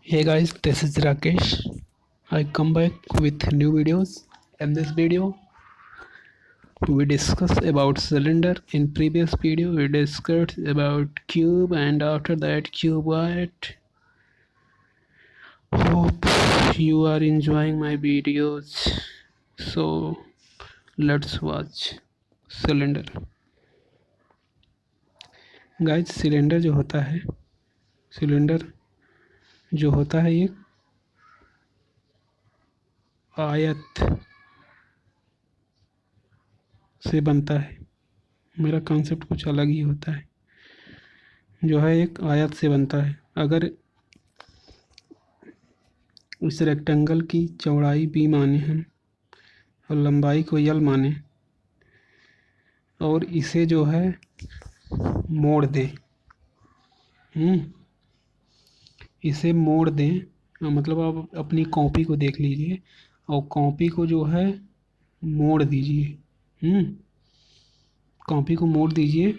Hey guys, this is Rakesh. I come back with new videos. In this video, we discuss about cylinder. In previous video, we discussed about cube, and after that, cuboid. Hope you are enjoying my videos. So let's watch cylinder. Guys, cylinder जो होता है, cylinder जो होता है एक आयत से बनता है। मेरा कॉन्सेप्ट कुछ अलग ही होता है। जो है एक आयत से बनता है। अगर इस रेक्टेंगल की चौड़ाई b माने हम और लंबाई को l माने और इसे जो है मोड़ दें, इसे मोड़ दें, मतलब आप अपनी कॉपी को देख लीजिए और कॉपी को जो है मोड़ दीजिए, कॉपी को मोड़ दीजिए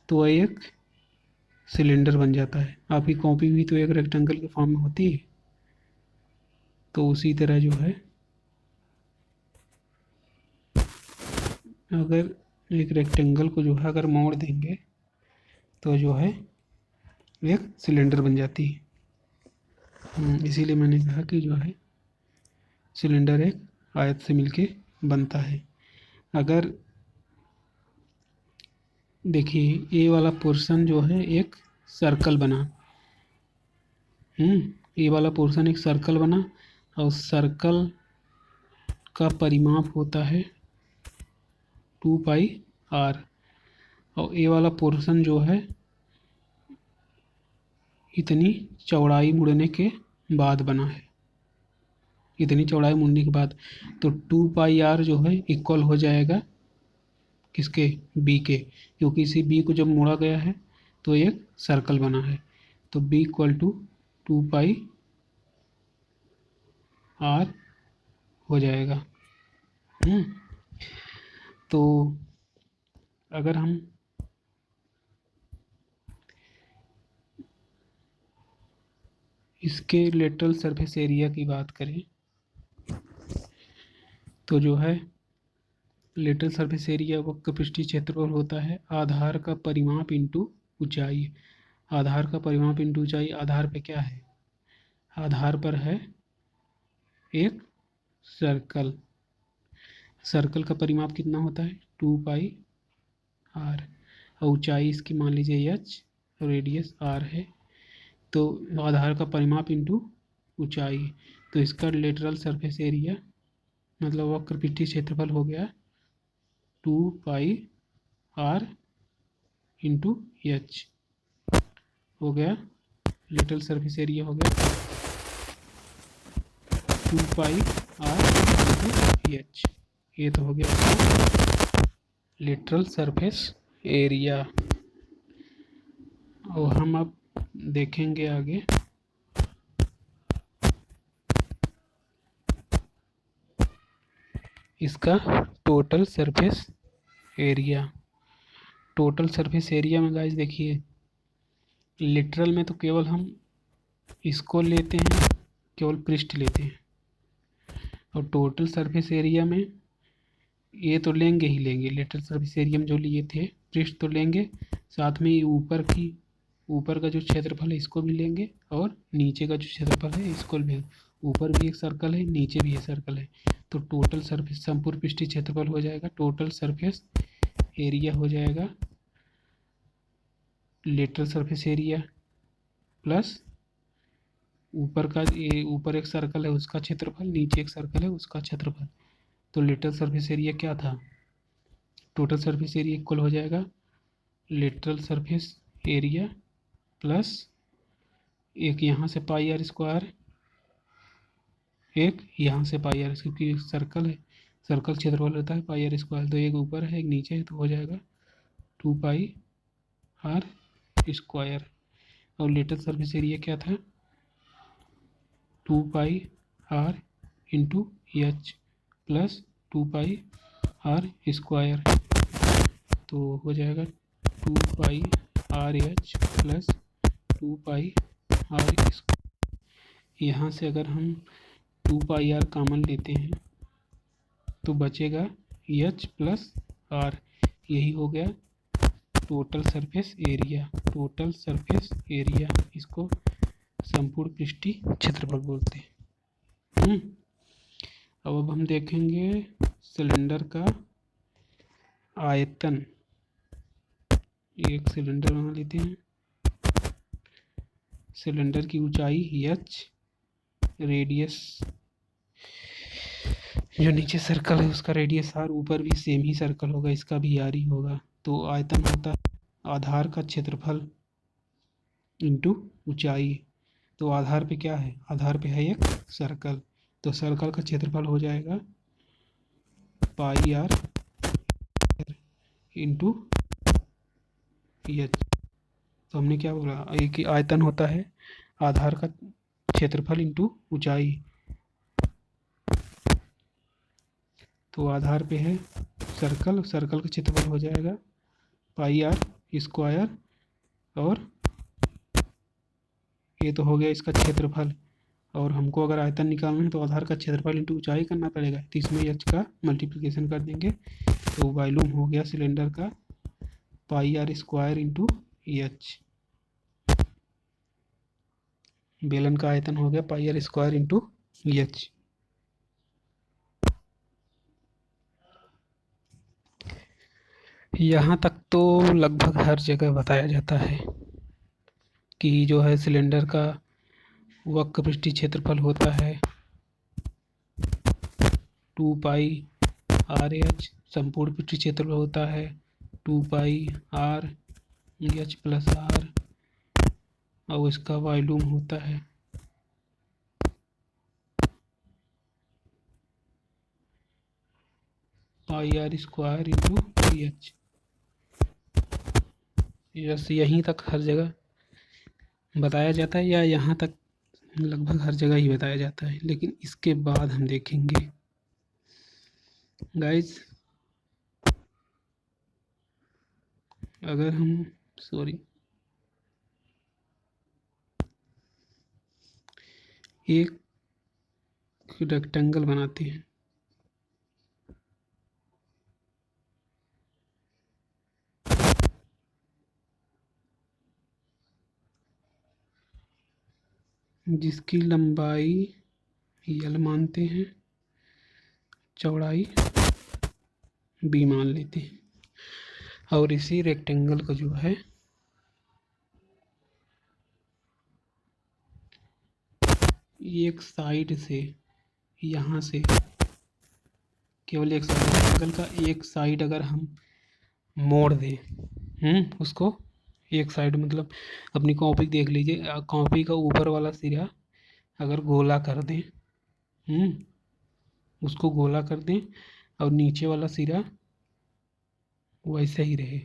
तो एक सिलेंडर बन जाता है। आपकी कॉपी भी तो एक रेक्टेंगल के फॉर्म में होती है, तो उसी तरह जो है अगर एक रेक्टेंगल को जो है अगर मोड़ देंगे तो जो है एक सिलेंडर बन जाती है। इसीलिए मैंने कहा कि जो है सिलेंडर एक आयत से मिलके बनता है। अगर देखिए ये वाला पोर्शन जो है एक सर्कल बना, ये वाला पोर्शन एक सर्कल बना और सर्कल का परिमाप होता है 2πr और ये वाला पोर्शन जो है इतनी चौड़ाई मुड़ने के बाद बना है, इतनी चौड़ाई मुड़ने के बाद। तो 2πr जो है इक्वल हो जाएगा किसके, b के, क्योंकि इसी b को जब मोड़ा गया है तो एक सर्कल बना है। तो b इक्वल टू 2πr हो जाएगा। तो अगर हम इसके लेटरल सरफेस एरिया की बात करें तो जो है लेटरल सरफेस एरिया वक्र पृष्ठीय क्षेत्रफल होता है आधार का परिमाप इंटू ऊंचाई। आधार का परिमाप इंटू ऊंचाई। आधार पे क्या है, आधार पर है एक सर्कल। सर्कल का परिमाप कितना होता है 2πr और ऊंचाई इसकी मान लीजिए h, रेडियस r है। तो आधार का परिमाप इंटू ऊंचाई, तो इसका लेटरल सरफेस एरिया मतलब वक्र पृष्ठीय क्षेत्रफल हो गया 2πr इंटू h हो गया। लेटरल सरफेस एरिया हो गया 2πr इंटू h। ये तो हो गया लेटरल सरफेस एरिया। और हम अब देखेंगे आगे इसका total surface area. Total surface area में गाइस देखिए लिटरल में तो केवल हम इसको लेते हैं, केवल पृष्ठ लेते हैं, और टोटल सरफेस एरिया में ये तो लेंगे ही लेंगे। लेटरल सरफेस एरिया में जो लिए थे पृष्ठ तो लेंगे, साथ में ऊपर का जो क्षेत्रफल है इसको भी लेंगे और नीचे का जो क्षेत्रफल है इसको भी। ऊपर भी एक सर्कल है, नीचे भी एक सर्कल है, तो टोटल सरफेस संपूर्ण पृष्ठीय क्षेत्रफल हो जाएगा, टोटल सरफेस एरिया हो जाएगा लेटरल सरफेस एरिया प्लस ऊपर एक सर्कल है उसका क्षेत्रफल, नीचे एक सर्कल है उसका क्षेत्रफल। तो लेटरल सरफेस एरिया क्या था, टोटल सरफेस एरिया इक्वल हो जाएगा लेटरल सरफेस एरिया प्लस एक यहाँ से πr स्क्वायर, एक यहाँ से πr, क्योंकि सर्कल है, सर्कल क्षेत्रफल होता है πr स्क्वायर। तो एक ऊपर है एक नीचे है, तो हो जाएगा 2πr स्क्वायर। और लेटरल सरफेस एरिया क्या था 2πr into h plus 2πr square, तो हो जाएगा 2πrh प्लस 2πr स्क्वायर। यहाँ से अगर हम 2πr कॉमन लेते हैं तो बचेगा एच प्लस आर, यही हो गया total surface area. Total surface area, इसको संपूर्ण पृष्ठीय क्षेत्रफल बोलते हैं। अब हम देखेंगे सिलेंडर का आयतन। एक सिलेंडर बना लेते हैं। सिलेंडर की ऊंचाई h, रेडियस जो नीचे सर्कल है उसका रेडियस r, ऊपर भी सेम ही सर्कल होगा, इसका भी r ही होगा। तो आयतन होता है आधार का क्षेत्रफल इंटू ऊंचाई। तो आधार पे क्या है, आधार पे है एक सर्कल, तो सर्कल का क्षेत्रफल हो जाएगा पाई आर इंटू एच। तो हमने क्या बोला, एक आयतन होता है आधार का क्षेत्रफल इंटू ऊंचाई। तो आधार पे है सर्कल, सर्कल का क्षेत्रफल हो जाएगा पाई आर स्क्वायर, और ये तो हो गया इसका क्षेत्रफल। और हमको अगर आयतन निकालना है तो आधार का क्षेत्रफल इंटू ऊंचाई करना पड़ेगा, तो इसमें एच का मल्टीप्लिकेशन कर देंगे। तो वॉल्यूम हो गया सिलेंडर का पाई आर स्क्वायर इंटू एच। बेलन का आयतन हो गया पाई आर स्क्वायर इंटू एच। यहाँ तक तो लगभग हर जगह बताया जाता है कि जो है सिलेंडर का वक्र पृष्ठीय क्षेत्रफल होता है 2πr/h, संपूर्ण पृष्ठीय क्षेत्रफल होता है 2πr/h प्लस आर, और इसका वॉल्यूम होता है pi R square into H. Yes, यहीं तक हर जगह बताया जाता है, या यहाँ तक लगभग हर जगह ही बताया जाता है। लेकिन इसके बाद हम देखेंगे गाइस, अगर हम एक रेक्टेंगल बनाते हैं, जिसकी लंबाई यल मानते हैं, चौड़ाई बी मान लेते हैं, और इसी रेक्टेंगल को जो है एक साइड से, यहाँ से केवल एक साइड, रेक्टेंगल का एक साइड अगर हम मोड़ दें, उसको एक साइड मतलब अपनी कॉपी देख लीजिए, कॉपी का ऊपर वाला सिरा अगर गोला कर दें, उसको गोला कर दें, और नीचे वाला सिरा वैसे ही रहे,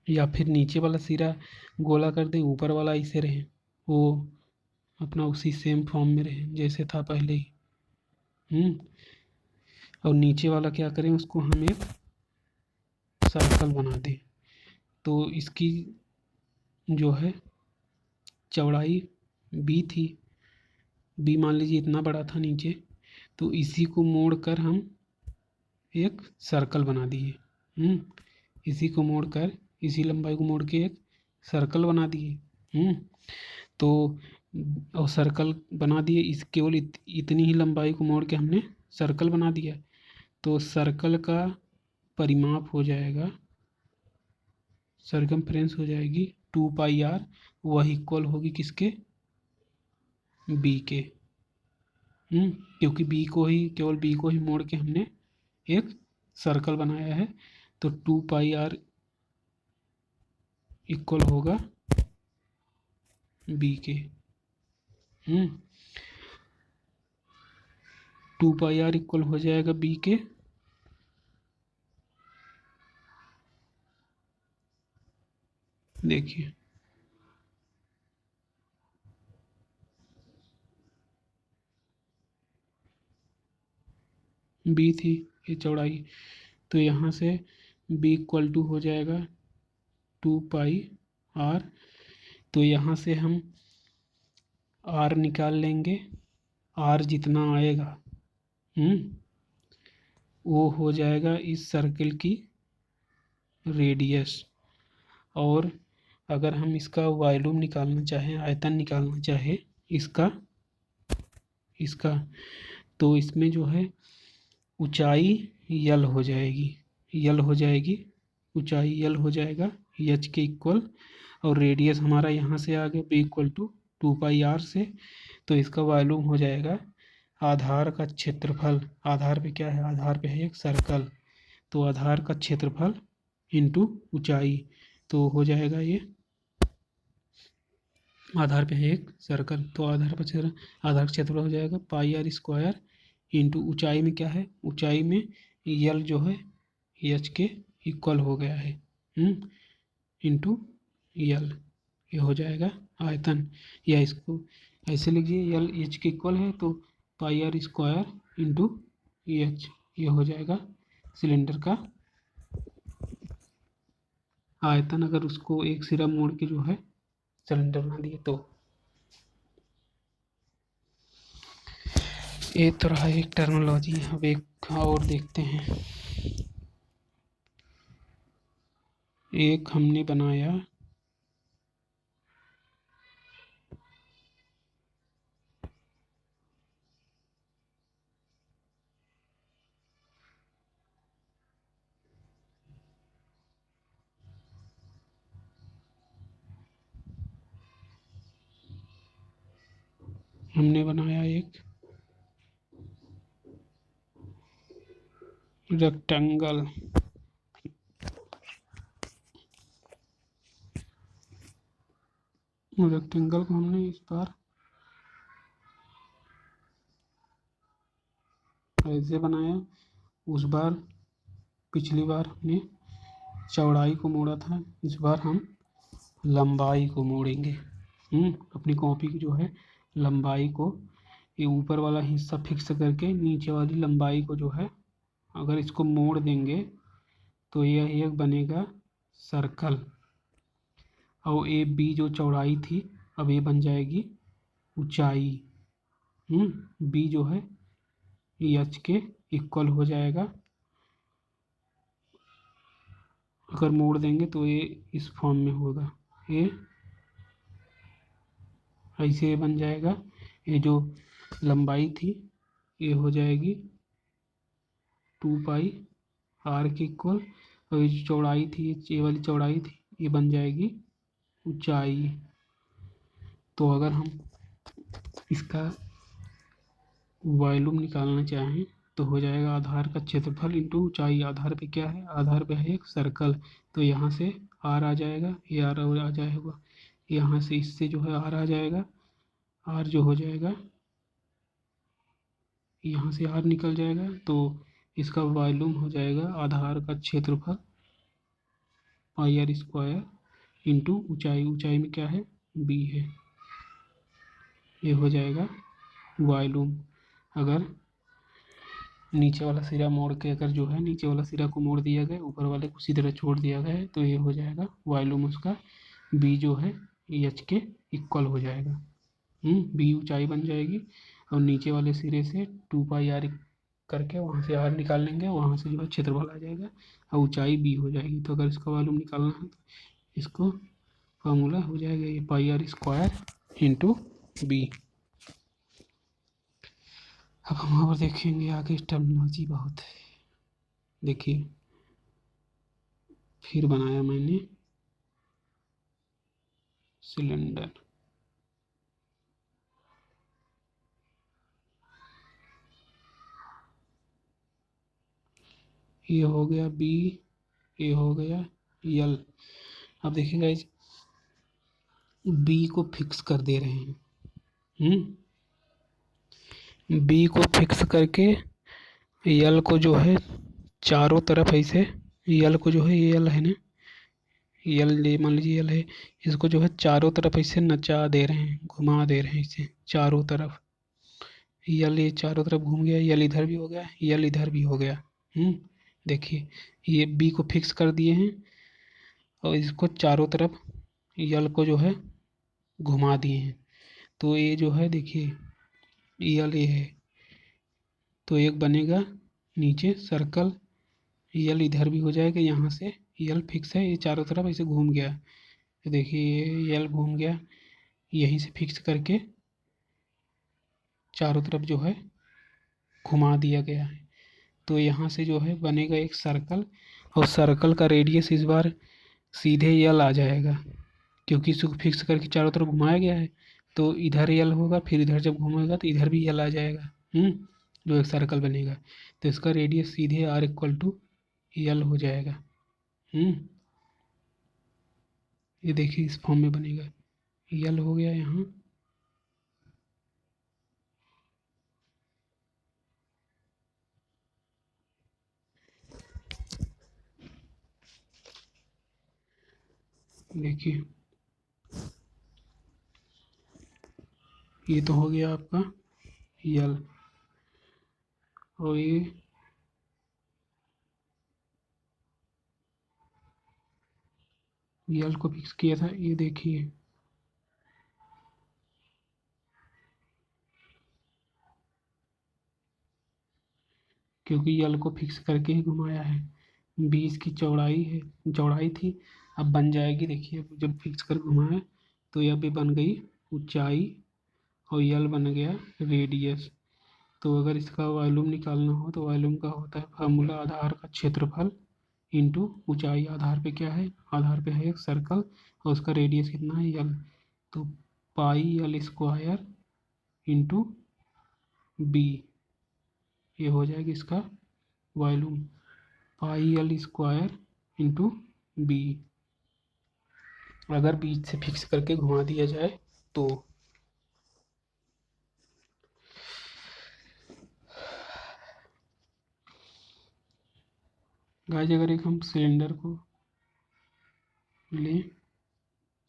या फिर नीचे वाला सिरा गोला कर दें, ऊपर वाला ऐसे रहे, वो अपना उसी सेम फॉर्म में रहे जैसे था पहले ही। और नीचे वाला क्या करें, उसको हम एक सर्कल बना दें। तो इसकी जो है चौड़ाई बी थी, बी मान लीजिए इतना बड़ा था नीचे, तो इसी को मोड़ कर हम एक सर्कल बना दिए। इसी को मोड़ कर, इसी लंबाई को मोड़ के एक सर्कल बना दिए। तो और सर्कल बना दिए, इस केवल इतनी ही लंबाई को मोड़ के हमने सर्कल बना दिया। तो सर्कल का परिमाप हो जाएगा, सरकमफ्रेंस हो जाएगी 2πr, वह इक्वल होगी किसके, बी के। क्योंकि बी को ही, केवल बी को ही मोड़ के हमने एक सर्कल बनाया है, तो 2πr इक्वल होगा बी के। 2πr इक्वल हो जाएगा बी के। देखिए बी थी ये चौड़ाई, तो यहाँ से बी इक्वल टू हो जाएगा 2πr। तो यहाँ से हम आर निकाल लेंगे, आर जितना आएगा वो हो जाएगा इस सर्किल की रेडियस। और अगर हम इसका वॉल्यूम निकालना चाहें, आयतन निकालना चाहे इसका तो इसमें जो है ऊंचाई यल हो जाएगी, ऊंचाई यल हो जाएगा एच के इक्वल, और रेडियस हमारा यहाँ से आ गया बी इक्वल टू 2πr से। तो इसका वॉल्यूम हो जाएगा आधार का क्षेत्रफल, आधार पे क्या है, आधार पे है एक सर्कल, तो आधार का क्षेत्रफल इंटू ऊंचाई, तो हो जाएगा ये आधार पे है एक सर्कल, तो आधार का क्षेत्रफल हो जाएगा πr² इंटू ऊंचाई में क्या है, ऊंचाई में यल जो है एच के इक्वल हो गया है इंटू यल, ये हो जाएगा आयतन। या इसको ऐसे लीजिए, यल एच के इक्वल है तो πr² इंटू एच, ये हो जाएगा सिलेंडर का आयतन। अगर उसको एक सिरा मोड़ के जो है सिलेंडर बना दिए तो ये तो रहा एक टर्मिनोलॉजी। अब एक और देखते हैं। एक हमने बनाया एक रेक्टेंगल। रेक्टेंगल को हमने इस बार ऐसे बनाया, उस बार पिछली बार हमने चौड़ाई को मोड़ा था, इस बार हम लंबाई को मोड़ेंगे। अपनी कॉपी की जो है लंबाई को, ये ऊपर वाला हिस्सा फिक्स करके नीचे वाली लंबाई को जो है अगर इसको मोड़ देंगे तो यह एक बनेगा सर्कल, और ए बी जो चौड़ाई थी अब ये बन जाएगी ऊंचाई। बी जो है एच के इक्वल हो जाएगा, अगर मोड़ देंगे तो ये इस फॉर्म में होगा, ये ऐसे बन जाएगा। ये जो लंबाई थी ये हो जाएगी 2πr के इक्वल, और ये जो चौड़ाई थी, ये वाली चौड़ाई थी, ये बन जाएगी ऊंचाई। तो अगर हम इसका वॉल्यूम निकालना चाहें तो हो जाएगा आधार का क्षेत्रफल इंटू ऊंचाई। आधार पे क्या है, आधार पे है एक सर्कल, तो यहाँ से आर आ जाएगा, ये आर आ जाएगा, यहाँ से इससे जो है आर आ जाएगा, आर जो हो जाएगा यहाँ से आर निकल जाएगा, तो इसका वॉल्यूम हो जाएगा आधार का क्षेत्रफल πr² इंटू ऊंचाई, ऊंचाई में क्या है बी है, ये हो जाएगा वॉल्यूम। अगर नीचे वाला सिरा मोड़ के, अगर जो है नीचे वाला सिरा को मोड़ दिया गया, ऊपर वाले को सीधी तरह छोड़ दिया गया है, तो ये हो जाएगा वॉल्यूम उसका, बी जो है एच के इक्वल हो जाएगा। बी ऊंचाई बन जाएगी, और नीचे वाले सिरे से 2πr करके वहाँ से आर निकाल लेंगे, वहाँ से जो है क्षेत्रफल आ जाएगा और ऊंचाई बी हो जाएगी। तो अगर इसका वॉल्यूम निकालना है तो इसको फार्मूला हो जाएगा ये πr² इंटू बी। अब हम और देखेंगे आगे, टर्मिनोलॉजी बहुत है। देखिए फिर बनाया मैंने सिलेंडर, ये हो गया बी, ये हो गया यल। अब देखिए गाइस, बी को फिक्स कर दे रहे हैं, बी को फिक्स करके यल को जो है चारों तरफ ऐसे, यल को जो है ये यल है ना, यल मान लीजिए यल है, इसको जो है चारों तरफ ऐसे नचा दे रहे हैं, घुमा दे रहे हैं इसे चारों तरफ। यल ये चारों तरफ घूम गया, यल इधर भी हो गया, यल इधर भी हो गया। देखिए ये बी को फिक्स कर दिए हैं और इसको चारों तरफ यल को जो है घुमा दिए हैं। तो ये जो है देखिए यल ये है, तो एक बनेगा नीचे सर्कल, यल इधर भी हो जाएगा, यहाँ से यल फिक्स है, ये चारों तरफ ऐसे घूम गया, तो देखिए ये यल घूम गया, यहीं से फिक्स करके चारों तरफ जो है घुमा दिया गया है। तो यहाँ से जो है बनेगा एक सर्कल, और सर्कल का रेडियस इस बार सीधे यल आ जाएगा, क्योंकि इसको फिक्स करके चारों तरफ घुमाया गया है। तो इधर यल होगा, फिर इधर जब घूमेगा तो इधर भी यल आ जाएगा। जो एक सर्कल बनेगा, तो इसका रेडियस सीधे आर इक्वल टू यल हो जाएगा। ये देखिए इस फॉर्म में बनेगा, यल हो गया यहाँ, देखिए ये तो हो गया आपका यल, और ये यल को फिक्स किया था, ये देखिए क्योंकि यल को फिक्स करके ही घुमाया है। 20 की चौड़ाई है, चौड़ाई थी, अब बन जाएगी, देखिए जब फिक्स कर घुमाए तो यह भी बन गई ऊंचाई, और यल बन गया रेडियस। तो अगर इसका वॉल्यूम निकालना हो तो वॉल्यूम का होता है फार्मूला, आधार का क्षेत्रफल इंटू ऊंचाई, आधार पे क्या है, आधार पे है एक सर्कल, और उसका रेडियस कितना है यल, तो पाई यल स्क्वायर इंटू बी, ये हो जाएगा इसका वॉल्यूम, पाई यल स्क्वायर इंटू बी, अगर बीच से फिक्स करके घुमा दिया जाए तो। गाइस अगर एक हम सिलेंडर को लें,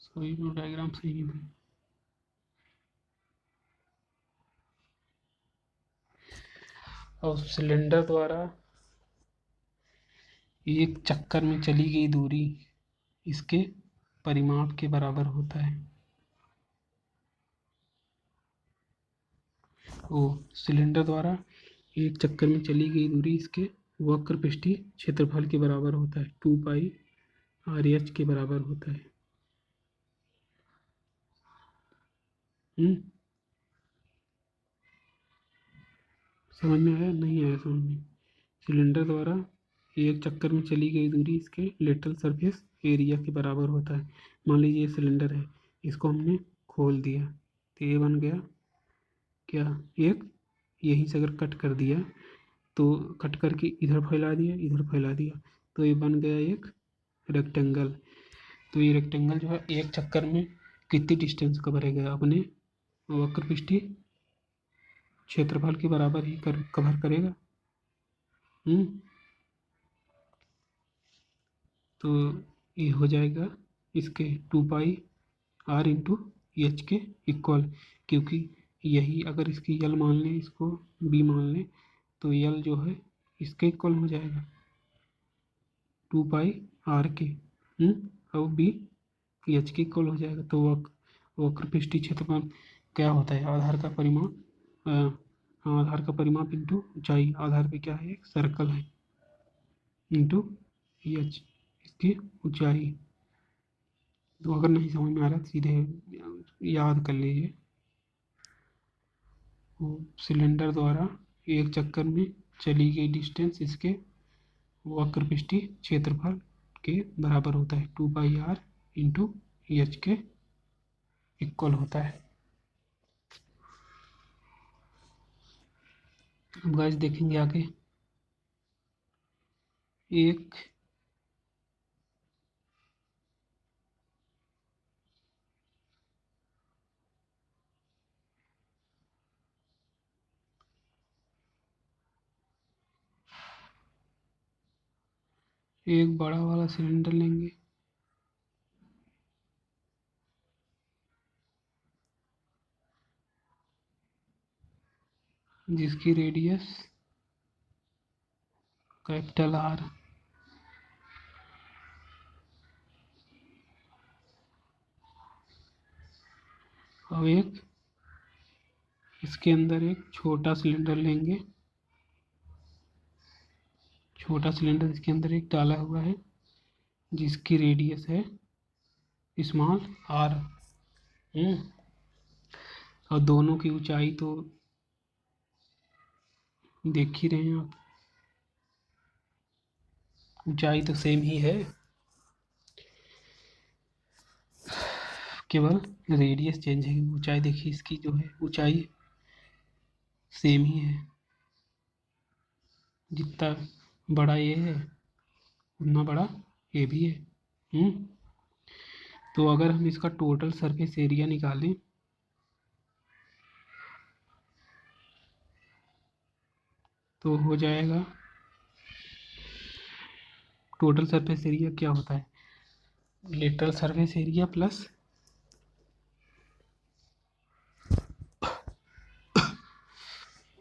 सॉरी डायग्राम सही नहीं बना, और सिलेंडर द्वारा एक चक्कर में चली गई दूरी इसके परिमाप के बराबर होता है। वो सिलेंडर द्वारा एक चक्कर में चली गई दूरी इसके वक्र पृष्ठीय क्षेत्रफल के बराबर होता है, 2 पाई आर एच के बराबर होता है। हम्म समझ में आया, नहीं आया समझ में? सिलेंडर द्वारा एक चक्कर में चली गई दूरी इसके लेटरल सरफेस एरिया के बराबर होता है। मान लीजिए ये सिलेंडर है, इसको हमने खोल दिया, तो ये बन गया क्या, एक, यहीं से अगर कट कर दिया तो कट करके इधर फैला दिया, इधर फैला दिया, तो ये बन गया एक रेक्टेंगल। तो ये रेक्टेंगल जो है एक चक्कर में कितनी डिस्टेंस कवरेगा, अपने वक्र पृष्ठीय क्षेत्रफल के बराबर ही कवर करेगा। हम्म तो ये हो जाएगा इसके 2 पाई आर इंटू एच के इक्वल, क्योंकि यही अगर इसकी यल मान लें, इसको बी मान लें, तो यल जो है इसके इक्वल हो जाएगा 2 पाई आर के, और बी एच के इक्वल हो जाएगा। तो वक्र पृष्ठीय क्षेत्रफल क्या होता है, आधार का परिमाप, आधार का परिमाप इंटू ऊंचाई, आधार पे क्या है एक सर्कल है, इंटू एच इसकी ऊंचाई। तो अगर नहीं समझ में आ रहा सीधे याद कर लीजिए, वो सिलेंडर द्वारा एक चक्कर में चली गई डिस्टेंस इसके वक्र पृष्ठीय क्षेत्रफल के बराबर होता है, 2 पाई आर इंटू एच के इक्वल होता है। अब गाइस देखेंगे आगे, एक एक बड़ा वाला सिलेंडर लेंगे, जिसकी रेडियस कैपिटल आर, और एक इसके अंदर एक छोटा सिलेंडर लेंगे, छोटा सिलेंडर इसके अंदर एक डाला हुआ है जिसकी रेडियस है स्मॉल आर। और दोनों की ऊंचाई तो देख ही रहे हैं आप, ऊंचाई तो सेम ही है, केवल रेडियस चेंज है। ऊंचाई देखिए इसकी जो है ऊंचाई सेम ही है, जितना बड़ा ये है उतना बड़ा ये भी है। तो अगर हम इसका टोटल सरफेस एरिया निकालें तो हो जाएगा, टोटल सरफेस एरिया क्या होता है, लेटरल सरफेस एरिया प्लस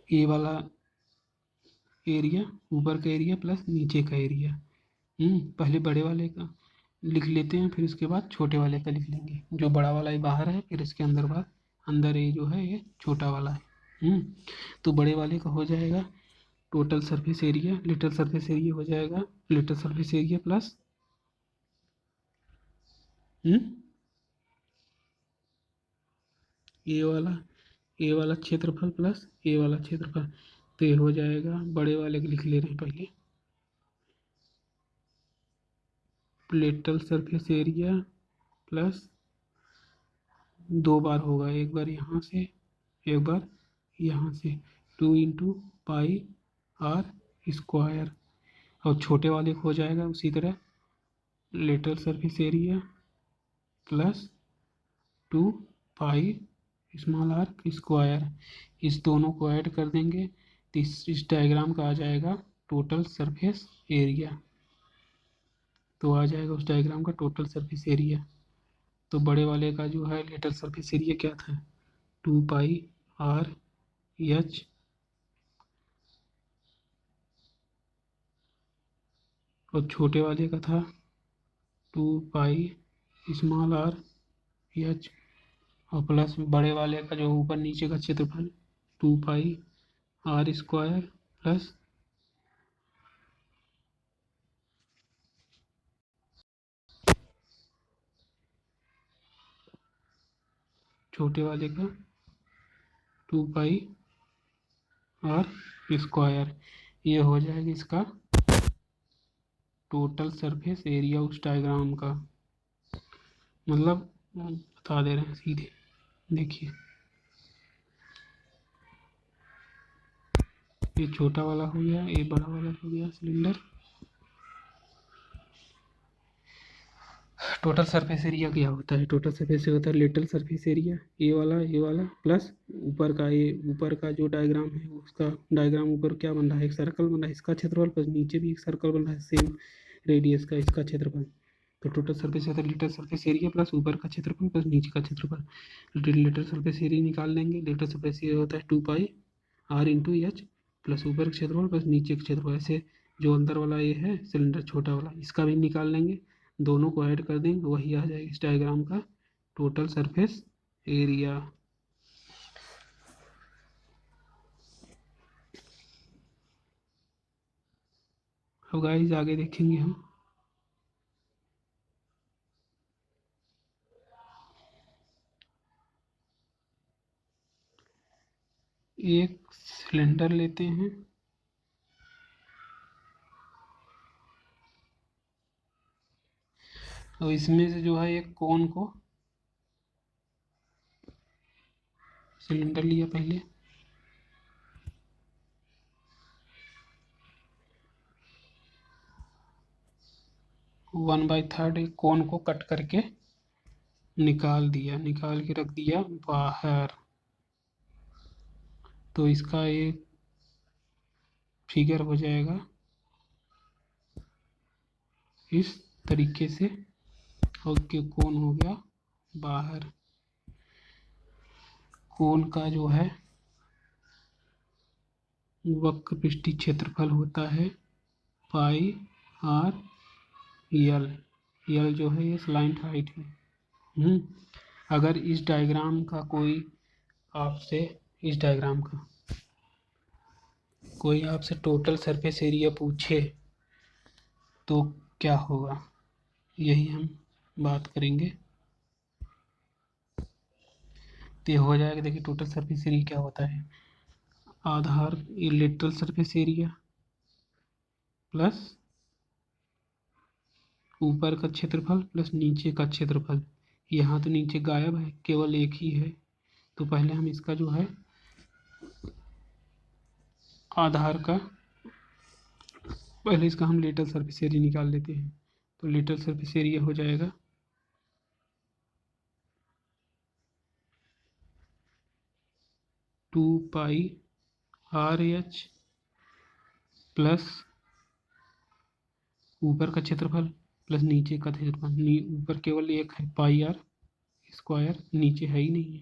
ए वाला एरिया, ऊपर का एरिया प्लस नीचे का एरिया। पहले बड़े वाले का लिख लेते हैं, फिर उसके बाद छोटे वाले का लिख लेंगे। जो बड़ा वाला ये बाहर है, फिर इसके अंदर बाद अंदर ये जो है ये छोटा वाला है। तो बड़े वाले का हो जाएगा total surface area, little surface area हो जाएगा लिटल सरफेस एरिया प्लस ए वाला क्षेत्रफल प्लस ए वाला क्षेत्रफल। तो ये हो जाएगा, बड़े वाले को लिख ले रहे हैं पहले, लिटल सरफेस एरिया प्लस दो बार होगा, एक बार यहाँ से एक बार यहाँ से, 2 × πr²। और छोटे वाले को हो जाएगा उसी तरह little surface area plus 2πr²। इस दोनों को ऐड कर देंगे तो इस डायग्राम का आ जाएगा टोटल सरफेस एरिया। तो आ जाएगा उस डायग्राम का टोटल सरफेस एरिया। तो बड़े वाले का जो है लिटल सरफेस एरिया क्या था, 2πr/h, और छोटे वाले का था 2πr/h, और प्लस बड़े वाले का जो ऊपर नीचे का क्षेत्रफल 2πr² प्लस छोटे वाले का 2πr²। ये हो जाएगा इसका टोटल सरफेस एरिया उस डायग्राम का। मतलब बता दे रहे हैं सीधे, देखिए ये छोटा वाला हो गया, ये बड़ा वाला हो गया सिलेंडर। टोटल सरफेस एरिया क्या होता है, टोटल सरफेस होता है लिटल सरफेस एरिया ये वाला प्लस ऊपर का, ये ऊपर का जो डायग्राम है उसका डायग्राम ऊपर क्या बन रहा है, एक सर्कल बन रहा है, इसका क्षेत्रफल प्लस नीचे भी एक सर्कल बन रहा है सेम रेडियस का, इसका क्षेत्रफल। तो टोटल सरफेस होता है लिटल सरफेस एरिया प्लस ऊपर का क्षेत्रफल प्लस नीचे का क्षेत्रफल। लिटल सरफेस एरिया निकाल लेंगे, लिटल सरफेस एरिया होता है 2πr/h प्लस ऊपर का क्षेत्रफल प्लस नीचे का क्षेत्रफल। ऐसे जो अंदर वाला ये है सिलेंडर छोटा वाला, इसका भी निकाल लेंगे, दोनों को ऐड कर देंगे, वही आ जाएगा इस डायग्राम का टोटल सरफेस एरिया। अब गाइस आगे देखेंगे हम, एक सिलेंडर लेते हैं, और इसमें से जो है एक कोन को, सिलेंडर लिया पहले, वन बाई थर्ड एक कोन को कट करके निकाल दिया, निकाल के रख दिया बाहर। तो इसका एक फिगर हो जाएगा इस तरीके से, और के कोन हो गया बाहर। कोन का जो है वक्र पृष्ठीय क्षेत्रफल होता है πr/l। यल जो है ये स्लाइंट हाइट है। अगर इस डायग्राम का कोई आपसे इस डायग्राम का। कोई आपसे टोटल सरफेस एरिया पूछे तो क्या होगा, यही हम बात करेंगे। तो ये हो जाएगा। देखिए टोटल सरफेस एरिया क्या होता है, आधार लेटरल सरफेस एरिया प्लस ऊपर का क्षेत्रफल प्लस नीचे का क्षेत्रफल। यहाँ तो नीचे गायब है, केवल एक ही है। तो पहले हम इसका जो है आधार का, पहले इसका हम लेटरल सरफेस एरिया निकाल लेते हैं। तो लेटरल सरफेस एरिया हो जाएगा 2πr(h) प्लस ऊपर का क्षेत्रफल प्लस नीचे का क्षेत्रफल। ऊपर केवल एक है πr², नीचे है ही नहीं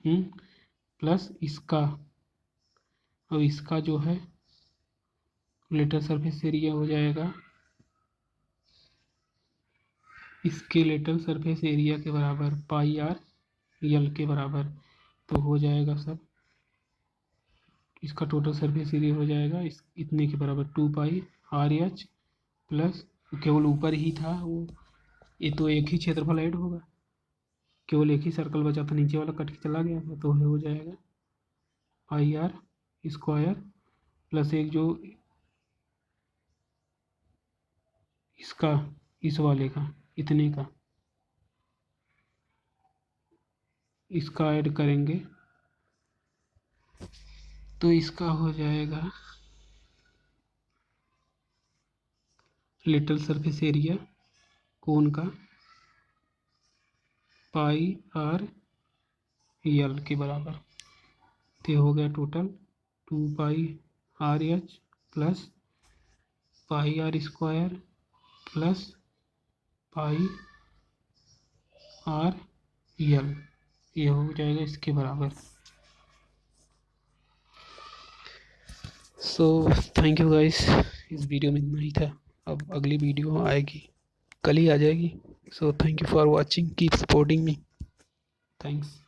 है। प्लस इसका, अब इसका जो है लेटरल सरफेस एरिया हो जाएगा इसके लेटरल सरफेस एरिया के बराबर πr(l) के बराबर। तो हो जाएगा सब, इसका टोटल सरफेस एरिया हो जाएगा इतने के बराबर 2πr(h) प्लस, केवल ऊपर ही था वो, ये तो एक ही क्षेत्रफल ऐड होगा, केवल एक ही सर्कल बचा था, नीचे वाला कट के चला गया था। तो हो जाएगा πr² प्लस एक जो इसका, इस वाले का, इतने का, इसका ऐड करेंगे तो इसका हो जाएगा लेटरल सरफेस एरिया कोन का πr(l) के बराबर। तो हो गया total 2πr(h) plus πr² plus πr(l), ये हो जाएगा इसके बराबर। सो थैंक यू गाइस, इस वीडियो में इतना ही था। अब अगली वीडियो आएगी, कल ही आ जाएगी। So thank you for watching, keep supporting me, thanks.